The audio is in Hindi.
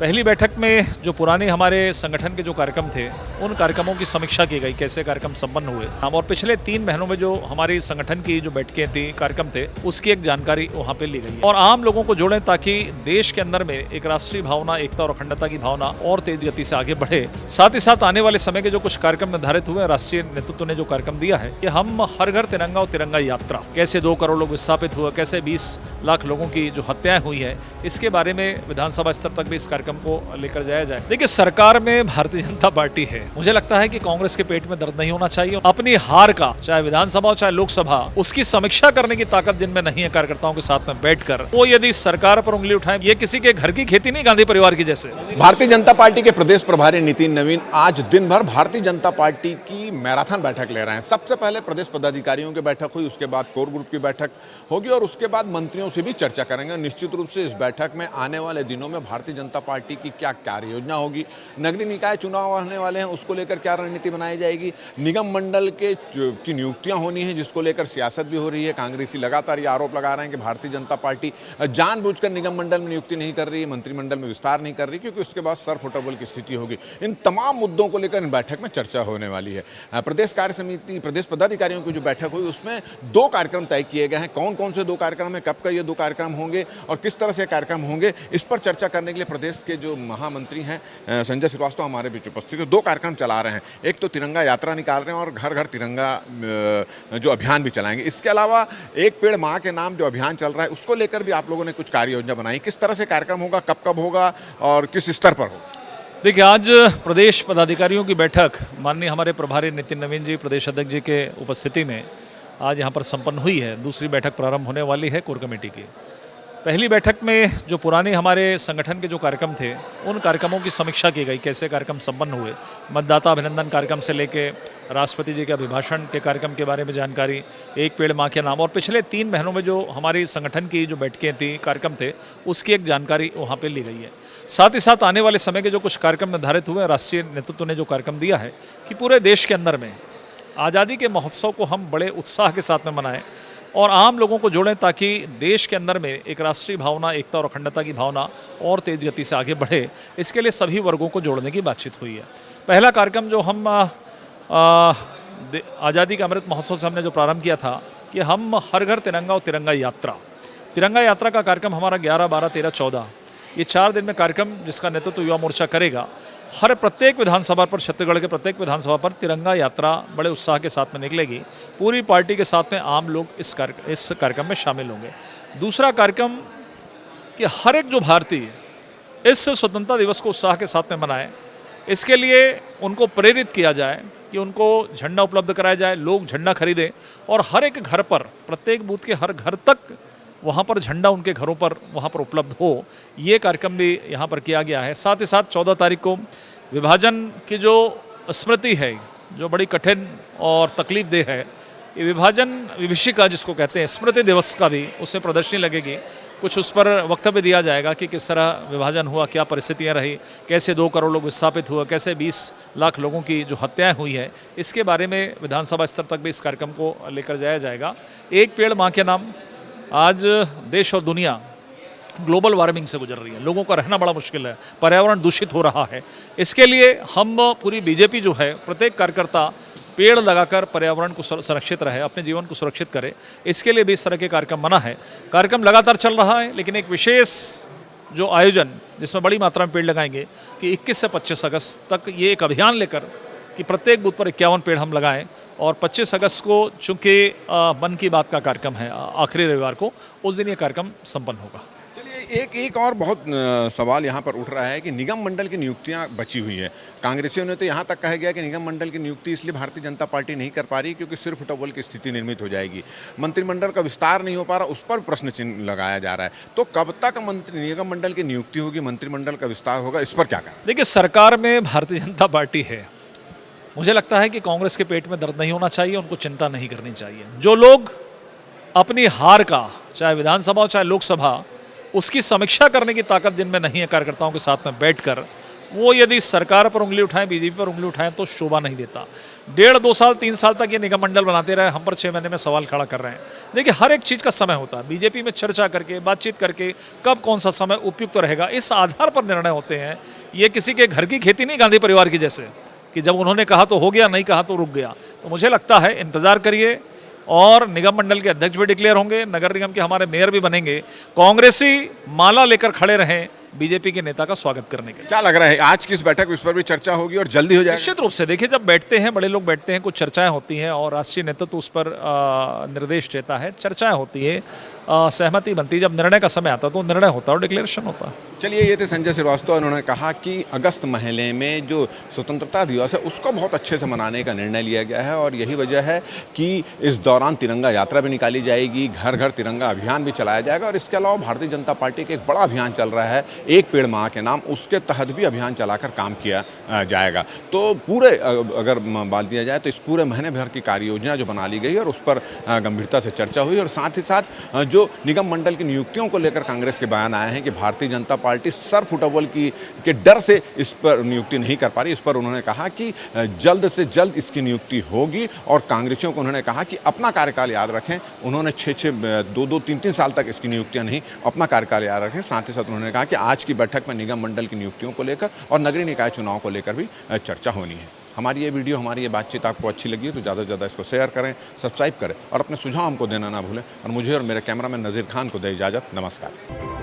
पहली बैठक में जो पुराने हमारे संगठन के जो कार्यक्रम थे उन कार्यक्रमों की समीक्षा की गई, कैसे कार्यक्रम संपन्न हुए हम, और पिछले 3 महीनों में जो हमारी संगठन की जो बैठकें थी, कार्यक्रम थे, उसकी एक जानकारी वहाँ पे ली गई है और आम लोगों को जोड़ें ताकि देश के अंदर में एक राष्ट्रीय भावना, एकता और अखंडता की भावना और तेज गति से आगे बढ़े। साथ ही साथ आने वाले समय के जो कुछ कार्यक्रम निर्धारित हुए, राष्ट्रीय नेतृत्व ने जो कार्यक्रम दिया है कि हम हर घर तिरंगा और तिरंगा यात्रा, कैसे 2 करोड़ लोग विस्थापित हुए, कैसे 20 लाख लोगों की जो हत्याएं हुई है, इसके बारे में विधानसभा स्तर तक भी इस कार्यक्रम को लेकर जाया जाए। देखिए, सरकार में भारतीय जनता पार्टी है, मुझे लगता है कि कांग्रेस के पेट में दर्द नहीं होना चाहिए। अपनी हार का, चाहे विधानसभा हो चाहे लोकसभा, उसकी समीक्षा करने की ताकत जिनमें नहीं है, कार्यकर्ताओं के साथ में बैठकर वो यदि सरकार पर उंगली उठाए, ये किसी के घर की खेती नहीं, गांधी परिवार की जैसे। भारतीय जनता पार्टी के प्रदेश प्रभारी नितिन नवीन आज दिन भर भारतीय जनता पार्टी की मैराथन बैठक ले रहे हैं। सबसे पहले प्रदेश पदाधिकारियों की बैठक हुई, उसके बाद कोर ग्रुप की बैठक होगी और उसके बाद मंत्रियों से भी चर्चा करेंगे। निश्चित रूप से इस बैठक में आने वाले दिनों में भारतीय जनता पार्टी की क्या कार्य योजना होगी, नगरीय निकाय चुनाव आने वाले हैं, उसको लेकर क्या रणनीति बनाई जाएगी, निगम मंडल की नियुक्तियां होनी है जिसको लेकर सियासत भी हो रही है। कांग्रेसी लगातार ये आरोप लगा रहे हैं कि भारतीय जनता पार्टी जानबूझकर निगम मंडल में नियुक्ति नहीं कर रही है, मंत्रिमंडल में विस्तार नहीं कर रही, क्योंकि उसके बाद सर फुटबॉल की स्थिति होगी। इन तमाम मुद्दों को लेकर इन बैठक में चर्चा होने वाली है। प्रदेश कार्य समिति, प्रदेश पदाधिकारियों की जो बैठक हुई उसमें 2 कार्यक्रम तय किए गए हैं। कौन कौन से 2 कार्यक्रम है, कब का ये 2 कार्यक्रम होंगे और किस तरह से कार्यक्रम होंगे, इस पर चर्चा करने के लिए प्रदेश के जो महामंत्री हैं संजय श्रीवास्तव हमारे बीच उपस्थित है। 2 कार्यक्रम चला रहे हैं, एक तो तिरंगा यात्रा निकाल रहे हैं और घर घर तिरंगा जो अभियान भी चलाएंगे। इसके अलावा एक पेड़ माँ के नाम जो अभियान चल रहा है उसको लेकर भी आप लोगों ने कुछ कार्य योजना बनाई। किस तरह से कार्यक्रम होगा, कब कब होगा और किस स्तर पर होगा? देखिए, आज प्रदेश पदाधिकारियों की बैठक माननीय हमारे प्रभारी नितिन नवीन जी, प्रदेश अध्यक्ष जी के उपस्थिति में आज यहाँ पर संपन्न हुई है। दूसरी बैठक प्रारंभ होने वाली है कोर कमेटी की। पहली बैठक में जो पुराने हमारे संगठन के जो कार्यक्रम थे उन कार्यक्रमों की समीक्षा की गई, कैसे कार्यक्रम संपन्न हुए, मतदाता अभिनंदन कार्यक्रम से लेके राष्ट्रपति जी के अभिभाषण के कार्यक्रम के बारे में जानकारी, एक पेड़ माँ के नाम, और पिछले 3 महीनों में जो हमारी संगठन की जो बैठकें थी, कार्यक्रम थे, उसकी एक जानकारी वहाँ पे ली गई है। साथ ही साथ आने वाले समय के जो कुछ कार्यक्रम निर्धारित हुए, राष्ट्रीय नेतृत्व ने जो कार्यक्रम दिया है कि पूरे देश के अंदर में आज़ादी के महोत्सव को हम बड़े उत्साह के साथ में मनाएं और आम लोगों को जोड़ें ताकि देश के अंदर में एक राष्ट्रीय भावना, एकता और अखंडता की भावना और तेज गति से आगे बढ़े। इसके लिए सभी वर्गों को जोड़ने की बातचीत हुई है। पहला कार्यक्रम जो हम आज़ादी के अमृत महोत्सव से हमने जो प्रारंभ किया था कि हम हर घर तिरंगा और तिरंगा यात्रा का कार्यक्रम हमारा 11, 12, 13, 14 ये 4 दिन में कार्यक्रम, जिसका नेतृत्व युवा मोर्चा करेगा। हर प्रत्येक विधानसभा पर, छत्तीसगढ़ के प्रत्येक विधानसभा पर तिरंगा यात्रा बड़े उत्साह के साथ में निकलेगी। पूरी पार्टी के साथ में आम लोग इस कार्यक्रम में शामिल होंगे। दूसरा कार्यक्रम कि हर एक जो भारतीय इस स्वतंत्रता दिवस को उत्साह के साथ में मनाए, इसके लिए उनको प्रेरित किया जाए कि उनको झंडा उपलब्ध कराया जाए, लोग झंडा खरीदें और हर एक घर पर, प्रत्येक बूथ के हर घर तक वहाँ पर झंडा उनके घरों पर वहाँ पर उपलब्ध हो। ये कार्यक्रम भी यहाँ पर किया गया है। साथ ही साथ 14 तारीख को विभाजन की जो स्मृति है, जो बड़ी कठिन और तकलीफदेह है, ये विभाजन विभीषिका जिसको कहते हैं, स्मृति दिवस का भी उसमें प्रदर्शनी लगेगी। कुछ उस पर वक्तव्य दिया जाएगा कि किस तरह विभाजन हुआ, क्या परिस्थितियाँ रही, कैसे 2 करोड़ लोग विस्थापित हुए, कैसे 20 लाख लोगों की जो हत्याएं हुई है, इसके बारे में विधानसभा स्तर तक भी इस कार्यक्रम को लेकर जाया जाएगा। एक पेड़ माँ के नाम, आज देश और दुनिया ग्लोबल वार्मिंग से गुजर रही है, लोगों का रहना बड़ा मुश्किल है, पर्यावरण दूषित हो रहा है। इसके लिए हम पूरी बीजेपी जो है, प्रत्येक कार्यकर्ता पेड़ लगाकर पर्यावरण को संरक्षित रहे, अपने जीवन को सुरक्षित करे, इसके लिए भी इस तरह के कार्यक्रम बना है। कार्यक्रम लगातार चल रहा है, लेकिन एक विशेष जो आयोजन जिसमें बड़ी मात्रा में पेड़ लगाएंगे कि 21 से 25 अगस्त तक ये एक अभियान लेकर कि प्रत्येक बूथ पर 51 पेड़ हम लगाएं और 25 अगस्त को चूँकि मन की बात का कार्यक्रम है, आखिरी रविवार को, उस दिन ये कार्यक्रम संपन्न होगा। चलिए, एक और बहुत सवाल यहाँ पर उठ रहा है कि निगम मंडल की नियुक्तियाँ बची हुई है। कांग्रेसियों ने तो यहाँ तक कहा गया कि निगम मंडल की नियुक्ति इसलिए भारतीय जनता पार्टी नहीं कर पा रही क्योंकि सिर्फ फुटबॉल की स्थिति निर्मित हो जाएगी, मंत्रिमंडल का विस्तार नहीं हो पा रहा, उस पर प्रश्न चिन्ह लगाया जा रहा है। तो कब तक निगम मंडल की नियुक्ति होगी, मंत्रिमंडल का विस्तार होगा, इस पर क्या कहें? देखिए, सरकार में भारतीय जनता पार्टी है, मुझे लगता है कि कांग्रेस के पेट में दर्द नहीं होना चाहिए, उनको चिंता नहीं करनी चाहिए। जो लोग अपनी हार का, चाहे विधानसभा हो चाहे लोकसभा, उसकी समीक्षा करने की ताकत जिनमें नहीं है, कार्यकर्ताओं के साथ में बैठकर वो यदि सरकार पर उंगली उठाएं, बीजेपी पर उंगली उठाएं तो शोभा नहीं देता। 1.5-2 साल 3 साल तक ये निगम मंडल बनाते रहे, हम पर 6 महीने में सवाल खड़ा कर रहे हैं। देखिए, हर एक चीज़ का समय होता है। बीजेपी में चर्चा करके, बातचीत करके कब कौन सा समय उपयुक्त रहेगा, इस आधार पर निर्णय होते हैं। ये किसी के घर की खेती नहीं, गांधी परिवार की जैसे कि जब उन्होंने कहा तो हो गया, नहीं कहा तो रुक गया। तो मुझे लगता है इंतजार करिए, और निगम मंडल के अध्यक्ष भी डिक्लेयर होंगे, नगर निगम के हमारे मेयर भी बनेंगे। कांग्रेसी माला लेकर खड़े रहें बीजेपी के नेता का स्वागत करने के लिए। क्या लग रहा है आज की इस बैठक इस पर भी चर्चा होगी और जल्दी हो जाएगी? निश्चित रूप से देखिए, जब बैठते हैं बड़े लोग बैठते हैं, कुछ चर्चाएं होती हैं और राष्ट्रीय नेतृत्व उस पर निर्देश देता है, चर्चाएं होती है, सहमति बनती है। जब निर्णय का समय आता है तो निर्णय होता है और डिक्लेरेशन होता है। चलिए, ये थे संजय श्रीवास्तव। उन्होंने कहा कि अगस्त महीने में जो स्वतंत्रता दिवस है उसको बहुत अच्छे से मनाने का निर्णय लिया गया है और यही वजह है कि इस दौरान तिरंगा यात्रा भी निकाली जाएगी, घर घर तिरंगा अभियान भी चलाया जाएगा और इसके अलावा भारतीय जनता पार्टी का एक बड़ा अभियान चल रहा है, एक पेड़ माह के नाम, उसके तहत भी अभियान चलाकर काम किया जाएगा। तो पूरे अगर बात दिया जाए तो इस पूरे महीने भर की कार्य योजना जो बना ली गई और उस पर गंभीरता से चर्चा हुई और साथ ही साथ जो निगम मंडल की नियुक्तियों को लेकर कांग्रेस के बयान आए हैं कि Bharatiya Janata party sir football के डर से इस पर नियुक्ति नहीं कर पा रही। इस पर उन्होंने कहा कि जल्द से जल्द इसकी नियुक्ति होगी और कांग्रेसियों को उन्होंने कहा कि अपना कार्यकाल याद रखें। उन्होंने 2-2, 3-3 साल तक इसकी नियुक्तियां नहीं, अपना कार्यकाल याद रखें। साथ ही साथ उन्होंने कहा कि आज की बैठक में निगम मंडल की नियुक्तियों को लेकर और नगरीय निकाय चुनाव को लेकर भी चर्चा होनी है। हमारी ये वीडियो, हमारी ये बातचीत आपको अच्छी लगी है तो ज़्यादा से ज़्यादा इसको शेयर करें, सब्सक्राइब करें और अपने सुझाव हमको देना ना भूलें। और मुझे और मेरे कैमरामैन नज़ीर खान को दे इजाज़त। नमस्कार।